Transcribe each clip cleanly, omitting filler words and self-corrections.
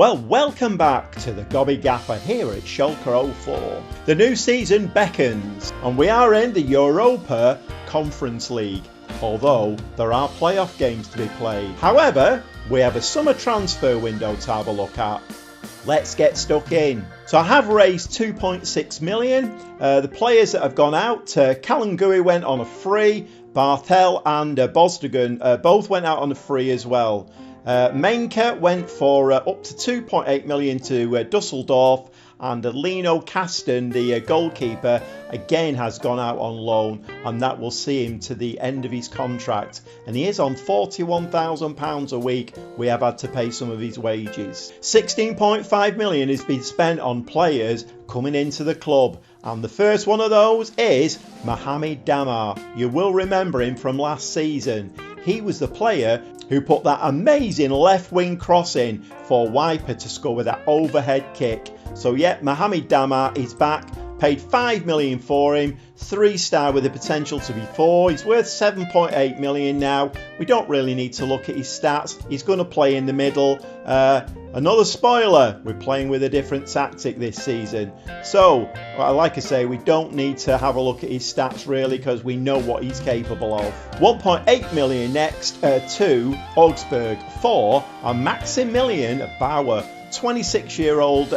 Well, welcome back to the Gobby Gaffer here at Schalke 04. The new season beckons, and we are in the Europa Conference League, although there are playoff games to be played. However, we have a summer transfer window to have a look at. Let's get stuck in. So I have raised 2.6 million. The players that have gone out, Gobby went on a free, Barthel and Bosdogan both went out on a free as well. Menke went for up to 2.8 million to Dusseldorf, and Lino Kasten, the goalkeeper, again has gone out on loan, and that will see him to the end of his contract. And he is on £41,000 a week. We have had to pay some of his wages. 16.5 million has been spent on players coming into the club, and the first one of those is Mohamed Damar. You will remember him from last season. He was the player who put that amazing left wing cross in for Wiper to score with that overhead kick. So yeah, Mohamed Damar is back. Paid 5 million for him, 3-star with the potential to be 4. He's worth 7.8 million now. We don't really need to look at his stats. He's going to play in the middle. Another spoiler, we're playing with a different tactic this season. So, like I say, we don't need to have a look at his stats really, because we know what he's capable of. 1.8 million next to Augsburg for a Maximilian Bauer. 26-year-old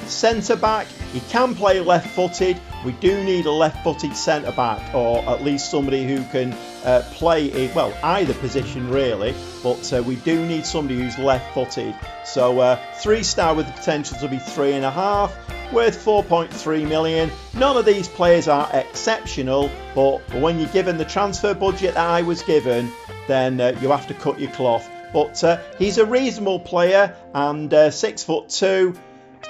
centre-back. He can play left-footed. We do need a left-footed centre-back, or at least somebody who can play in, either position really, but we do need somebody who's left-footed. So 3-star with the potential to be 3.5, worth 4.3 million. None of these players are exceptional, but when you're given the transfer budget that I was given, then you have to cut your cloth. But he's a reasonable player, and 6'2",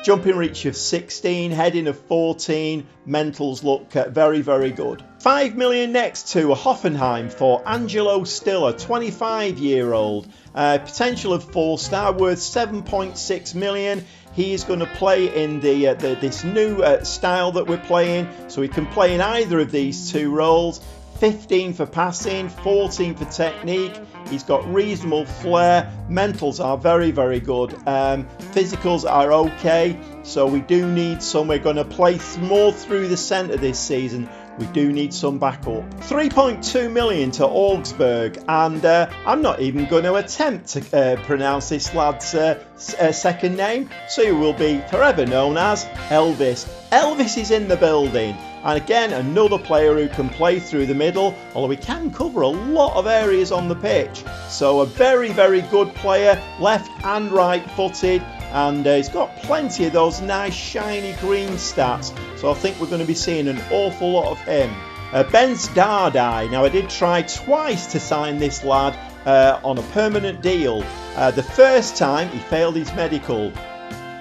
jumping reach of 16, heading of 14, mentals look very, very good. 5 million next to Hoffenheim for Angelo Stiller, 25-year-old, potential of 4-star, worth 7.6 million. He is going to play in this new style that we're playing, so he can play in either of these two roles. 15 for passing, 14 for technique. He's got reasonable flair. Mentals are very, very good. Physicals are okay. So we do need some. We're going to play more through the centre this season. We do need some backup. 3.2 million to Augsburg, and I'm not even going to attempt to pronounce this lad's second name, so he will be forever known as Elvis. Elvis is in the building, and again another player who can play through the middle, although he can cover a lot of areas on the pitch. So a very, very good player, left and right footed, and he's got plenty of those nice shiny green stats, so I think we're going to be seeing an awful lot of him. Ben Dardai. Now I did try twice to sign this lad on a permanent deal. The first time he failed his medical.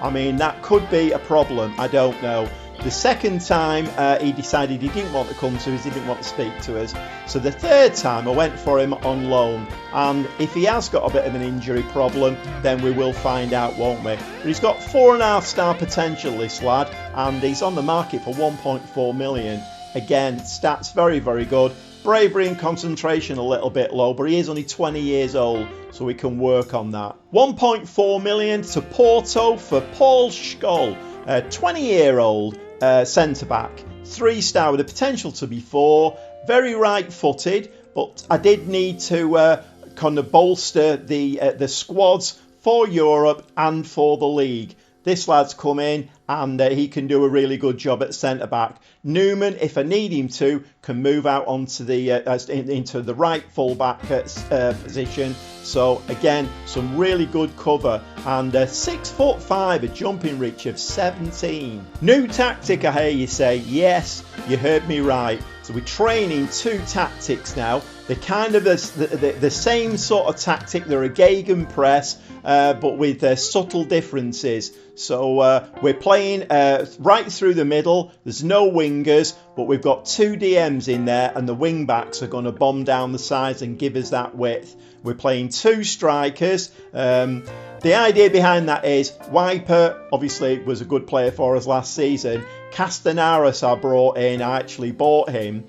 I mean, that could be a problem, I don't know. The second time he decided he didn't want to come to us, he didn't want to speak to us. So the third time I went for him on loan, and if he has got a bit of an injury problem, then we will find out, won't we? But he's got 4.5-star potential, this lad, and he's on the market for 1.4 million. Again, stats very, very good. Bravery and concentration a little bit low, but he is only 20 years old, so we can work on that. 1.4 million to Porto for Paul Scholl, 20-year-old centre-back. 3-star with the potential to be 4. Very right-footed, but I did need to kind of bolster the squads for Europe and for the league. This lad's come in, and he can do a really good job at centre-back. Newman, if I need him to, can move out onto into the right full-back position. So again, some really good cover, and 6'5", a jumping reach of 17. New tactic, I hear you say. Yes, you heard me right. So we're training 2 tactics now. They're kind of the same sort of tactic. They're a gegenpress, but with subtle differences. So we're playing right through the middle. There's no wingers, but we've got 2 DMs in there, and the wing backs are going to bomb down the sides and give us that width. We're playing 2 strikers. The idea behind that is Wiper obviously was a good player for us last season. Castanaras I brought in. I actually bought him.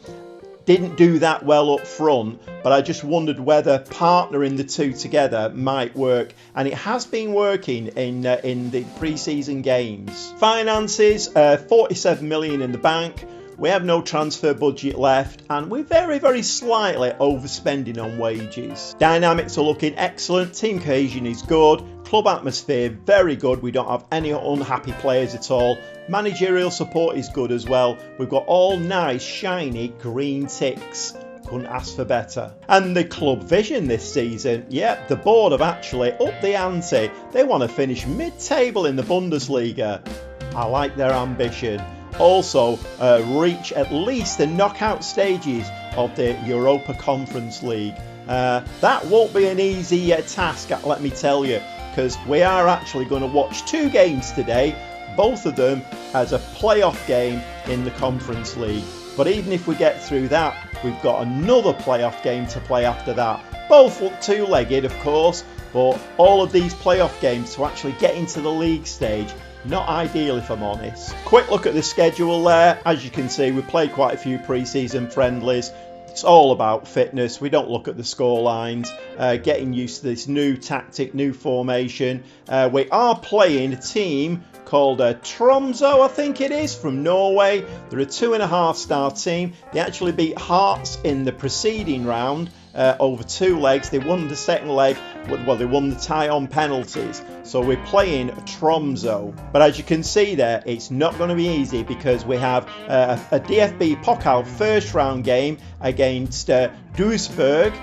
Didn't do that well up front, but I just wondered whether partnering the two together might work, and it has been working in the pre-season games. Finances, 47 million in the bank. We have no transfer budget left, and we're very, very slightly overspending on wages. Dynamics are looking excellent, team cohesion is good, club atmosphere very good, we don't have any unhappy players at all. Managerial support is good as well. We've got all nice, shiny green ticks. Couldn't ask for better. And the club vision this season, yep, the board have actually upped the ante. They want to finish mid-table in the Bundesliga. I like their ambition. Also, reach at least the knockout stages of the Europa Conference League. That won't be an easy task, let me tell you, because we are actually going to watch 2 games today, both of them as a playoff game in the Conference League. But even if we get through that, we've got another playoff game to play after that. Both look two-legged, of course, but all of these playoff games to actually get into the league stage, not ideal if I'm honest. Quick look at the schedule there. As you can see, we played quite a few pre-season friendlies. It's all about fitness. We don't look at the score lines. Getting used to this new tactic, new formation. We are playing a team called Tromsø, I think it is, from Norway. They're a 2.5-star team. They actually beat Hearts in the preceding round over 2 legs. They won the second leg. Well, they won the tie on penalties. So we're playing Tromsø. But as you can see there, it's not going to be easy because we have a DFB Pokal first round game against Duisburg.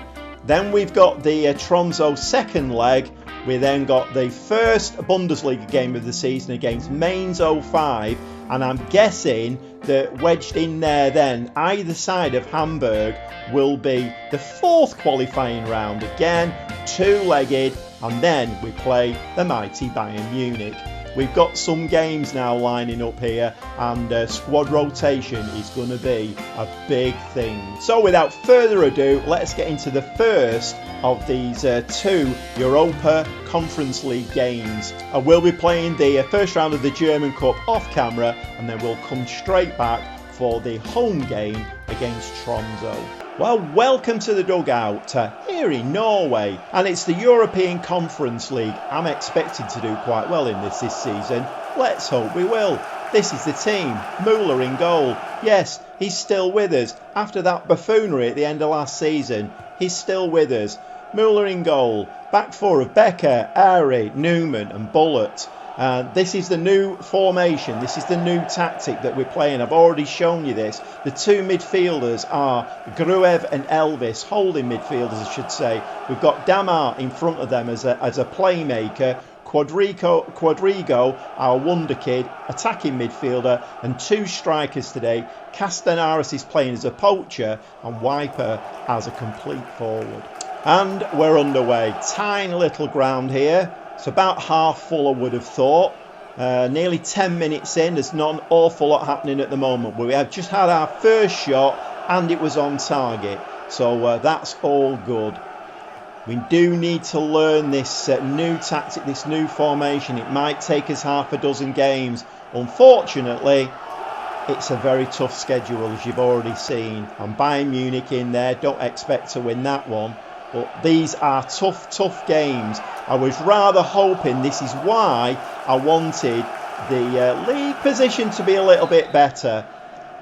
Then we've got the Tromsø second leg. We then got the first Bundesliga game of the season against Mainz 05, and I'm guessing that wedged in there then, either side of Hamburg, will be the 4th qualifying round. Again, 2-legged, and then we play the mighty Bayern Munich. We've got some games now lining up here, and squad rotation is going to be a big thing. So without further ado, let's get into the first of these 2 Europa Conference League games. I will be playing the first round of the German Cup off camera, and then we'll come straight back for the home game against Tromsø. Well, welcome to the dugout here in Norway, and it's the European Conference League. I'm expected to do quite well in this season. Let's hope we will. This is the team. Müller in goal. Yes, he's still with us. After that buffoonery at the end of last season, he's still with us. Müller in goal. Back 4 of Becker, Ari, Newman and Bullet. This is the new formation, this is the new tactic that we're playing. I've already shown you this. The 2 midfielders are Gruev and Elvis, holding midfielders I should say. We've got Damar in front of them as a playmaker. Quadrigo, our wonder kid, attacking midfielder, and 2 strikers today. Castanaris is playing as a poacher and Wiper as a complete forward. And we're underway. Tiny little ground here. It's about half full, I would have thought. Nearly 10 minutes in, there's not an awful lot happening at the moment. We have just had our first shot and it was on target. So that's all good. We do need to learn this new tactic, this new formation. It might take us half a dozen games. Unfortunately, it's a very tough schedule, as you've already seen. And Bayern Munich in there, don't expect to win that one. But these are tough games. I was rather hoping, this is why I wanted the league position to be a little bit better.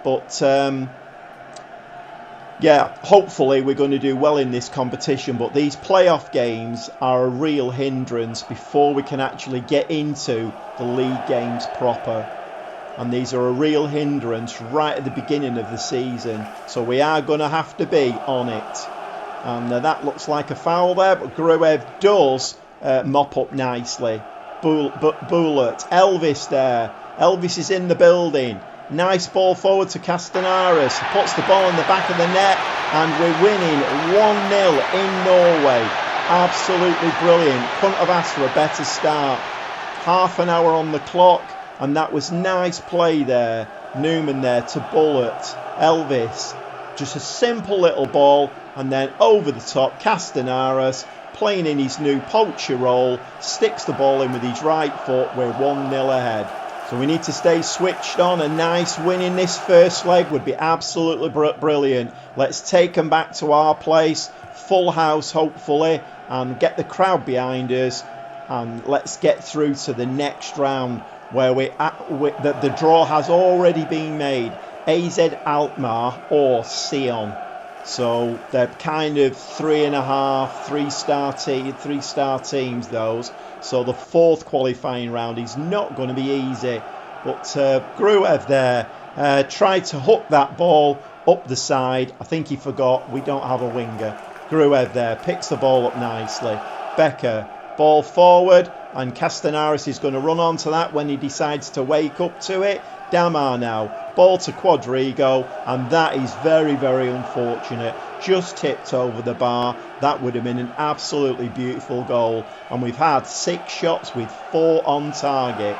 But yeah, hopefully we're going to do well in this competition. But these playoff games are a real hindrance before we can actually get into the league games proper. And these are a real hindrance right at the beginning of the season. So we are going to have to be on it. And that looks like a foul there, but Gruev does mop up nicely. Bullet, Elvis there. Elvis is in the building. Nice ball forward to Castanaris. He puts the ball in the back of the net, and we're winning 1-0 in Norway. Absolutely brilliant. Couldn't have asked for a better start. Half an hour on the clock, and that was nice play there. Newman there to Bullet. Elvis. Just a simple little ball, and then over the top, Castanaris playing in his new poacher role, sticks the ball in with his right foot. We're 1-0 ahead. So we need to stay switched on. A nice win in this first leg would be absolutely brilliant. Let's take them back to our place. Full house, hopefully, and get the crowd behind us. And let's get through to the next round where the draw has already been made. AZ Alkmaar or Sion. So they're kind of 3.5, 3-star teams, those. So the fourth qualifying round is not going to be easy. But Gruev there tried to hook that ball up the side. I think he forgot we don't have a winger. Gruev there picks the ball up nicely. Becker, ball forward, and Castanaris is going to run onto that when he decides to wake up to it. Damar now, ball to Quadrigo, and that is very, very unfortunate. Just tipped over the bar. That would have been an absolutely beautiful goal. And we've had 6 shots with 4 on target.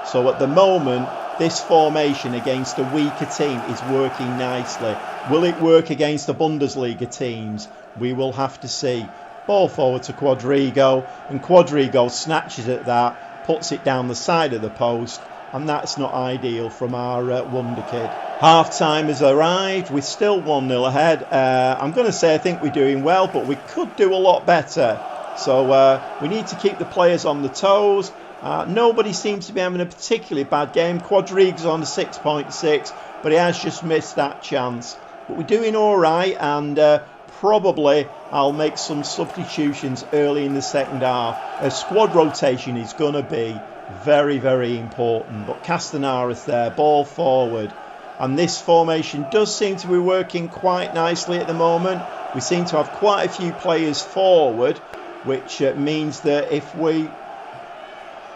So at the moment, this formation against a weaker team is working nicely. Will it work against the Bundesliga teams? We will have to see. Ball forward to Quadrigo, and Quadrigo snatches at that, puts it down the side of the post, and that's not ideal from our wonder kid. Half time has arrived. We're still 1-0 ahead. I'm going to say I think we're doing well, but we could do a lot better. So we need to keep the players on the toes. Nobody seems to be having a particularly bad game. Quadrigo's on the 6.6, but he has just missed that chance. But we're doing all right, and probably I'll make some substitutions early in the second half. A squad rotation is going to be very, very important. But Castanaris there, ball forward. And this formation does seem to be working quite nicely at the moment. We seem to have quite a few players forward, which means that if we...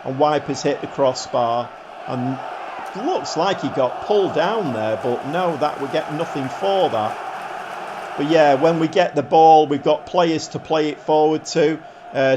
And Wipers hit the crossbar, and looks like he got pulled down there, but no, that we get nothing for that. But yeah, when we get the ball, we've got players to play it forward to.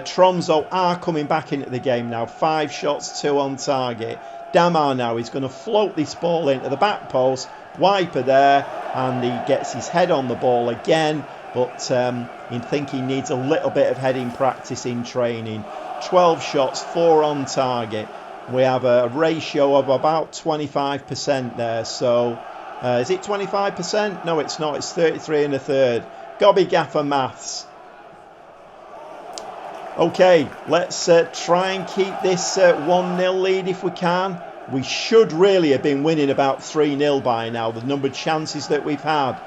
Tromso are coming back into the game now. 5 shots, 2 on target. Damar now is going to float this ball into the back post. Wiper there, and he gets his head on the ball again. But I think he needs a little bit of heading practice in training. 12 shots, 4 on target. We have a ratio of about 25% there. So is it 25%? No, it's not. It's 33 1/3. Gobby Gaffer maths. Okay, let's try and keep this 1-0 lead if we can. We should really have been winning about 3-0 by now, the number of chances that we've had.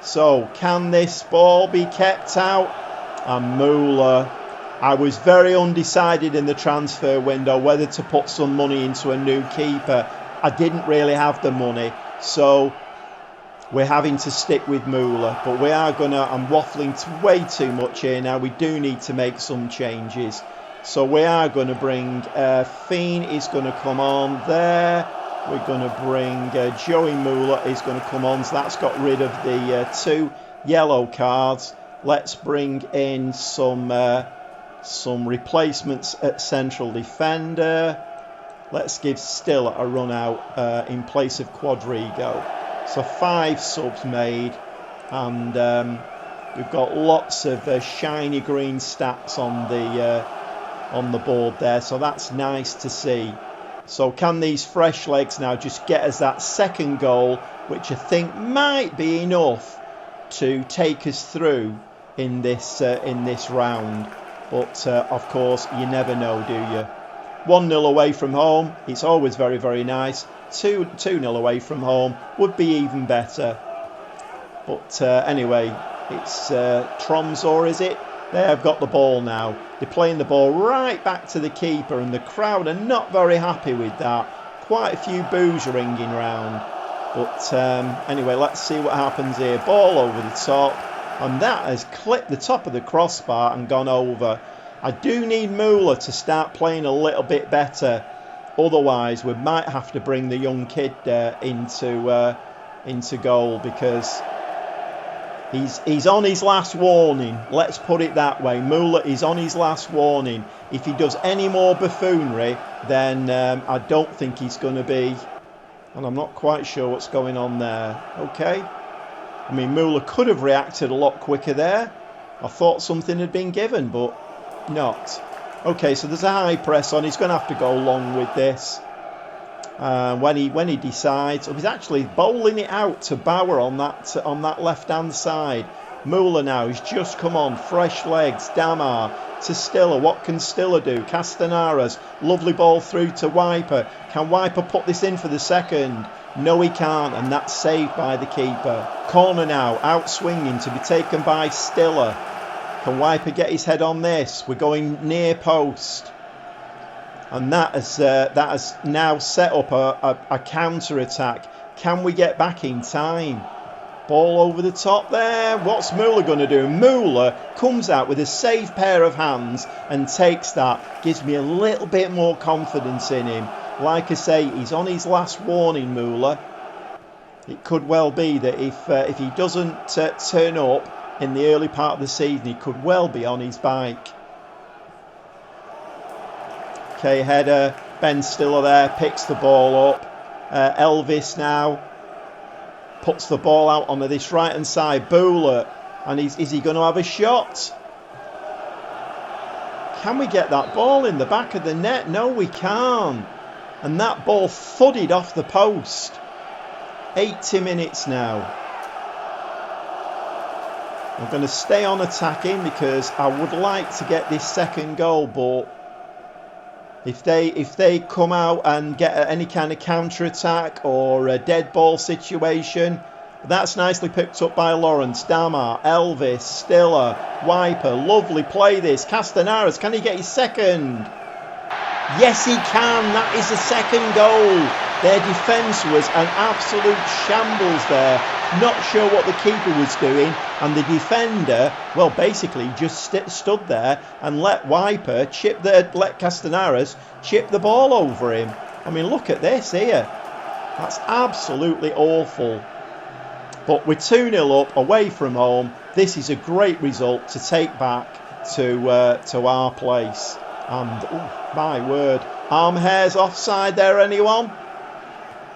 So, can this ball be kept out? And Müller. I was very undecided in the transfer window whether to put some money into a new keeper. I didn't really have the money, so we're having to stick with Müller. But we are going to... I'm waffling way too much here now. We do need to make some changes. So we are going to bring... Fiend is going to come on there. We're going to bring... Joey Müller is going to come on. So that's got rid of the 2 yellow cards. Let's bring in some replacements at central defender. Let's give Still a run out in place of Quadrigo. So 5 subs made, and we've got lots of shiny green stats on the board there, so that's nice to see. So can these fresh legs now just get us that second goal, which I think might be enough to take us through in this round. But of course, you never know, do you? 1-0 away from home, it's always very, very nice. 2-0 away from home would be even better. But anyway, it's Tromso, is it? They've got the ball now. They're playing the ball right back to the keeper, and the crowd are not very happy with that. Quite a few boos ringing round. But anyway, let's see what happens here. Ball over the top, and that has clipped the top of the crossbar and gone over. I do need Müller to start playing a little bit better. Otherwise, we might have to bring the young kid into goal, because he's on his last warning. Let's put it that way. Müller is on his last warning. If he does any more buffoonery, then I don't think he's going to be. And I'm not quite sure what's going on there. Okay. I mean, Müller could have reacted a lot quicker there. I thought something had been given, but not. Okay, so there's a high press on. He's going to have to go long with this. when he decides, he's actually bowling it out to Bauer on that left-hand side. Müller now, he's just come on, fresh legs. Damar to Stiller. What can Stiller do? Castellanos, lovely ball through to Wiper. Can Wiper put this in for the second? No, he can't, and that's saved by the keeper. Corner now, out swinging to be taken by Stiller. Can Wiper get his head on this? We're going near post. And that has now set up a counter-attack. Can we get back in time? Ball over the top there. What's Müller going to do? Müller comes out with a safe pair of hands and takes that. Gives me a little bit more confidence in him. Like I say, he's on his last warning, Müller. It could well be that if he doesn't turn up in the early part of the season, he could well be on his bike. Okay, header. Ben Stiller there, picks the ball up. Elvis now puts the ball out onto this right hand side. Boulet, and is he going to have a shot? Can we get that ball in the back of the net? No, we can't. And that ball thudded off the post. 80 minutes now. I'm going to stay on attacking because I would like to get this second goal, but if they come out and get any kind of counter-attack or a dead ball situation, that's nicely picked up by Lawrence. Damar, Elvis, Stiller, Wiper, lovely play this. Castellanos, can he get his second? Yes, he can. That is the second goal. Their defence was an absolute shambles there. Not sure what the keeper was doing, and the defender, well, basically just stood there and let Castellanos chip the ball over him. I mean, look at this here. That's absolutely awful. But we're 2-0 up away from home. This is a great result to take back to our place. And, oh, my word, arm hairs offside there, anyone?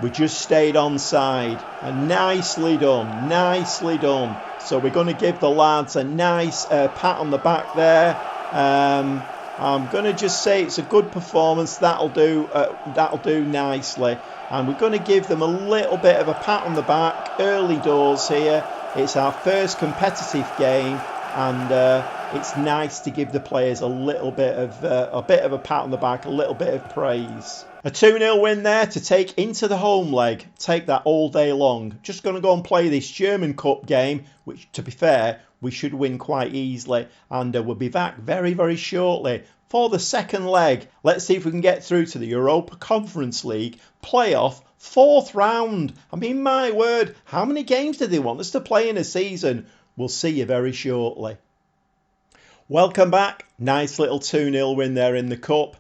We just stayed onside, and nicely done, nicely done. So we're going to give the lads a nice pat on the back there. I'm going to just say it's a good performance. That'll do nicely. And we're going to give them a little bit of a pat on the back. Early doors here. It's our first competitive game, and it's nice to give the players a little bit of a pat on the back, a little bit of praise. A 2-0 win there to take into the home leg. Take that all day long. Just going to go and play this German Cup game, which, to be fair, we should win quite easily. And we'll be back very, very shortly for the second leg. Let's see if we can get through to the Europa Conference League playoff fourth round. I mean, my word, how many games do they want us to play in a season? We'll see you very shortly. Welcome back. Nice little 2-0 win there in the Cup.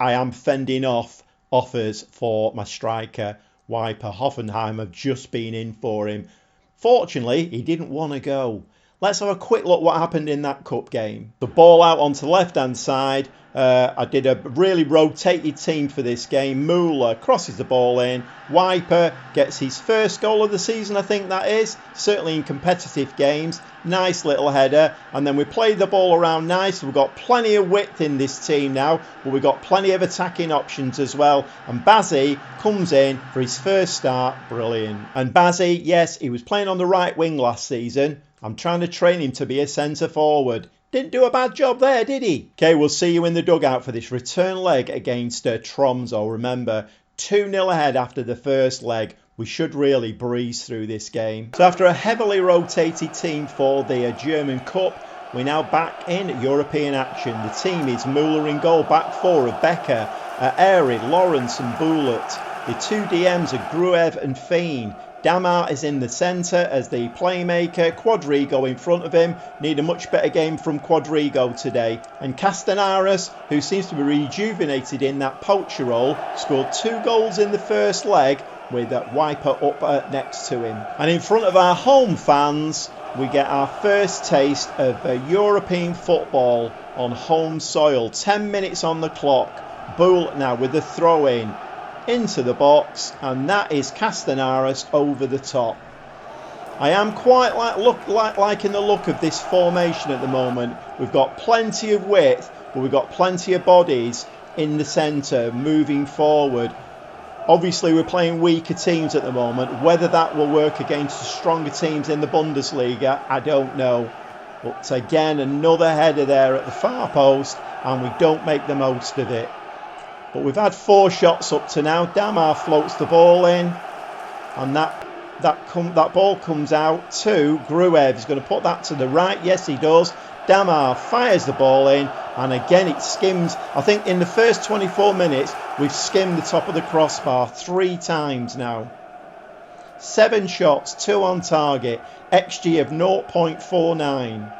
I am fending off offers for my striker. Wiper. Hoffenheim have just been in for him. Fortunately, he didn't want to go. Let's have a quick look what happened in that cup game. The ball out onto the left-hand side. I did a really rotated team for this game. Müller crosses the ball in. Wiper gets his first goal of the season, I think that is. Certainly in competitive games. Nice little header. And then we played the ball around nice. We've got plenty of width in this team now. But we've got plenty of attacking options as well. And Bazzi comes in for his first start. Brilliant. And Bazzi, yes, he was playing on the right wing last season. I'm trying to train him to be a centre forward. Didn't do a bad job there, did he? Okay, we'll see you in the dugout for this return leg against Tromsø. Remember, 2-0 ahead after the first leg. We should really breeze through this game. So after a heavily rotated team for the German Cup, we're now back in European action. The team is Müller in goal, back four of Becker, Airy, Lawrence and Boulet. The two DMs are Gruev and Feen. Damar is in the centre as the playmaker. Quadrigo in front of him. Need a much better game from Quadrigo today. And Castellanos, who seems to be rejuvenated in that poacher role, scored 2 goals in the first leg with Wiper up next to him. And in front of our home fans, we get our first taste of European football on home soil. 10 minutes on the clock. Bull now with the throw-in into the box, and that is Castellanos over the top. I am quite liking the look of this formation at the moment. We've got plenty of width, but we've got plenty of bodies in the centre moving forward. Obviously, we're playing weaker teams at the moment. Whether that will work against the stronger teams in the Bundesliga, I don't know. But again, another header there at the far post, and we don't make the most of it. But we've had 4 shots up to now. Damar floats the ball in, and that ball comes out to Gruev. He's going to put that to the right. Yes, he does. Damar fires the ball in, and again it skims. I think in the first 24 minutes we've skimmed the top of the crossbar 3 times now. 7 shots, 2 on target, XG of 0.49.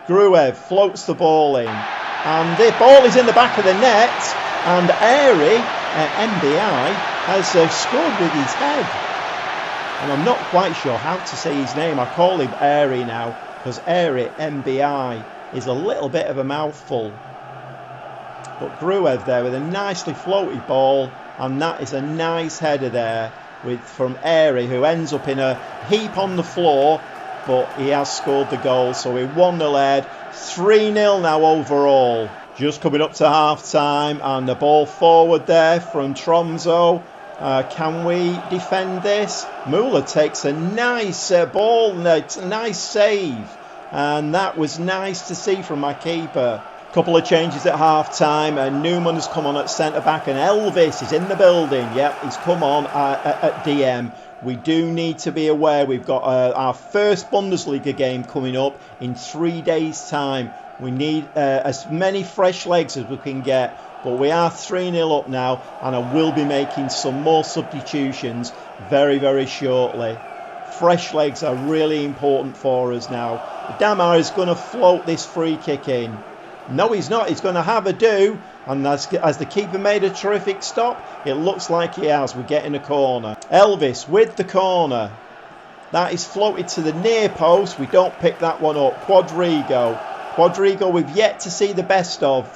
Gruev floats the ball in, and the ball is in the back of the net, and Airy, MBI, has scored with his head. And I'm not quite sure how to say his name. I call him Airy now, because Airy, MBI, is a little bit of a mouthful. But Gruev there with a nicely floated ball, and that is a nice header there from Airy, who ends up in a heap on the floor, but he has scored the goal. So we're 1-0 ahead, 3-0 now overall. Just coming up to half time, and the ball forward there from Tromso. Can we defend this? Müller takes a nice ball, nice save, and that was nice to see from my keeper. Couple of changes at half time, and Newman has come on at centre back, and Elvis is in the building. Yep, he's come on at DM. We do need to be aware we've got our first Bundesliga game coming up in 3 days' time. We need as many fresh legs as we can get. But we are 3-0 up now, and I will be making some more substitutions very, very shortly. Fresh legs are really important for us now. Damar is going to float this free kick in. No, he's not. He's going to have a do. And as the keeper made a terrific stop, it looks like he has. We're getting a corner. Elvis with the corner. That is floated to the near post. We don't pick that one up. Quadrigo we've yet to see the best of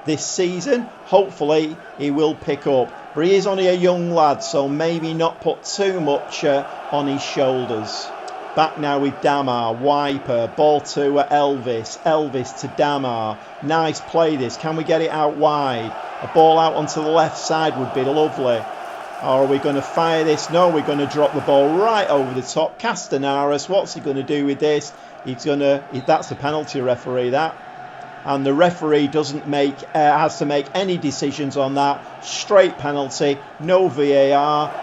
this season. Hopefully he will pick up. But he is only a young lad, so maybe not put too much on his shoulders. Back now with Damar, Wiper, ball to Elvis. Elvis to Damar. Nice play this. Can we get it out wide? A ball out onto the left side would be lovely. Or are we going to fire this? No, we're going to drop the ball right over the top. Castellanos, what's he going to do with this? That's a penalty, referee, that. And the referee has to make any decisions on that. Straight penalty, no VAR.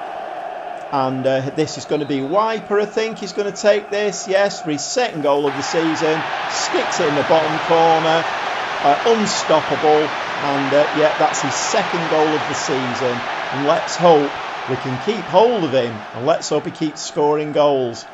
And this is going to be Wiper, I think. He's going to take this, yes, for his second goal of the season. Sticks it in the bottom corner. Unstoppable. And yeah, that's his second goal of the season. And let's hope we can keep hold of him. And let's hope he keeps scoring goals.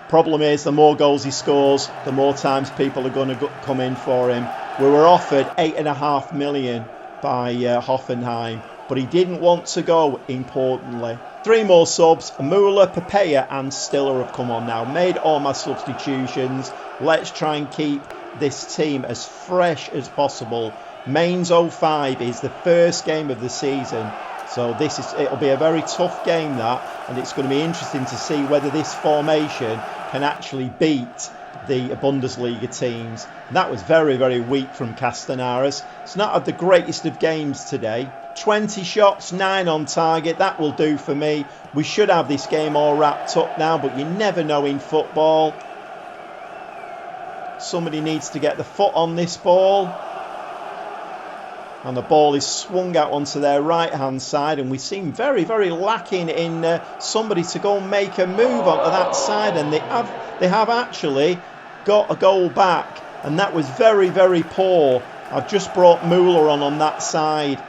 Problem is, the more goals he scores, the more times people are going to come in for him. We were offered 8.5 million by Hoffenheim, but he didn't want to go, importantly. 3 more subs. Müller, Papaya and Stiller have come on now. Made all my substitutions. Let's try and keep this team as fresh as possible. Mainz 05 is the first game of the season. So it'll be a very tough game, that, and it's going to be interesting to see whether this formation can actually beat the Bundesliga teams. And that was very, very weak from Castellanos. It's not had the greatest of games today. 20 shots, 9 on target. That will do for me. We should have this game all wrapped up now, but you never know in football. Somebody needs to get the foot on this ball. And the ball is swung out onto their right-hand side, and we seem very, very lacking in somebody to go and make a move onto that side. And they have actually got a goal back, and that was very, very poor. I've just brought Müller on that side,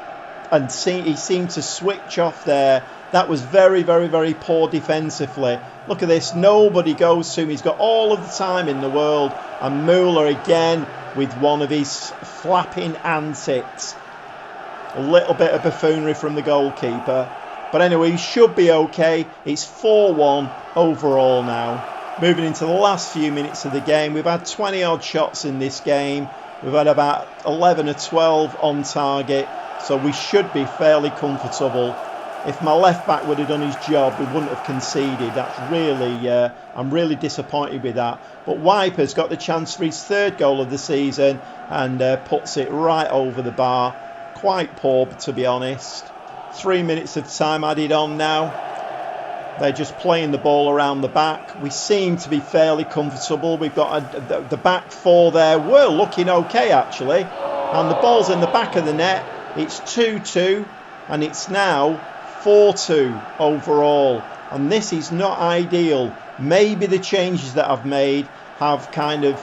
and he seemed to switch off there. That was very, very, very poor defensively. Look at this. Nobody goes to him. He's got all of the time in the world. And Müller again with one of his flapping antics. A little bit of buffoonery from the goalkeeper. But anyway, he should be okay. It's 4-1 overall now. Moving into the last few minutes of the game. We've had 20 odd shots in this game. We've had about 11 or 12 on target. So we should be fairly comfortable. If my left back would have done his job, we wouldn't have conceded. That's really, I'm really disappointed with that. But Wiper's got the chance for his third goal of the season and puts it right over the bar. Quite poor, to be honest. 3 minutes of time added on now. They're just playing the ball around the back. We seem to be fairly comfortable. We've got the back four there. We're looking okay, actually. And the ball's in the back of the net. It's 2-2. And it's now 4-2 overall. And this is not ideal. Maybe the changes that I've made have kind of...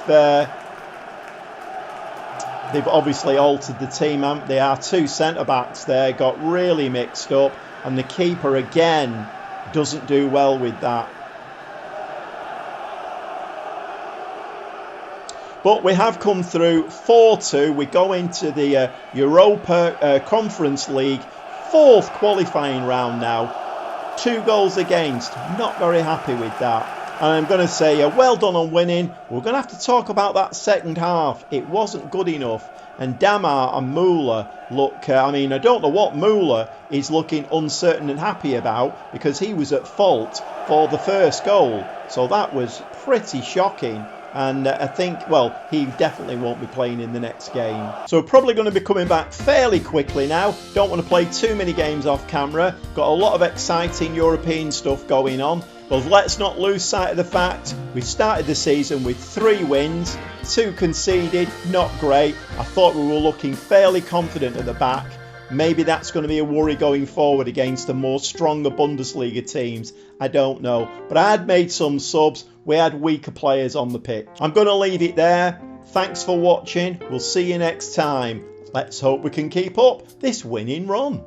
they've obviously altered the team, haven't they? Our two centre-backs there got really mixed up. And the keeper, again, doesn't do well with that. But we have come through 4-2. We go into the Europa Conference League, fourth qualifying round now. 2 goals against. Not very happy with that. And I'm going to say well done on winning. We're going to have to talk about that second half. It wasn't good enough. And Damar and Muller look, I don't know what Muller is looking uncertain and happy about, because he was at fault for the first goal. So that was pretty shocking. And I think, well, he definitely won't be playing in the next game. So we're probably going to be coming back fairly quickly now. Don't want to play too many games off camera. Got a lot of exciting European stuff going on. But let's not lose sight of the fact we started the season with 3 wins, 2 conceded, not great. I thought we were looking fairly confident at the back. Maybe that's going to be a worry going forward against the more stronger Bundesliga teams. I don't know. But I had made some subs. We had weaker players on the pitch. I'm going to leave it there. Thanks for watching. We'll see you next time. Let's hope we can keep up this winning run.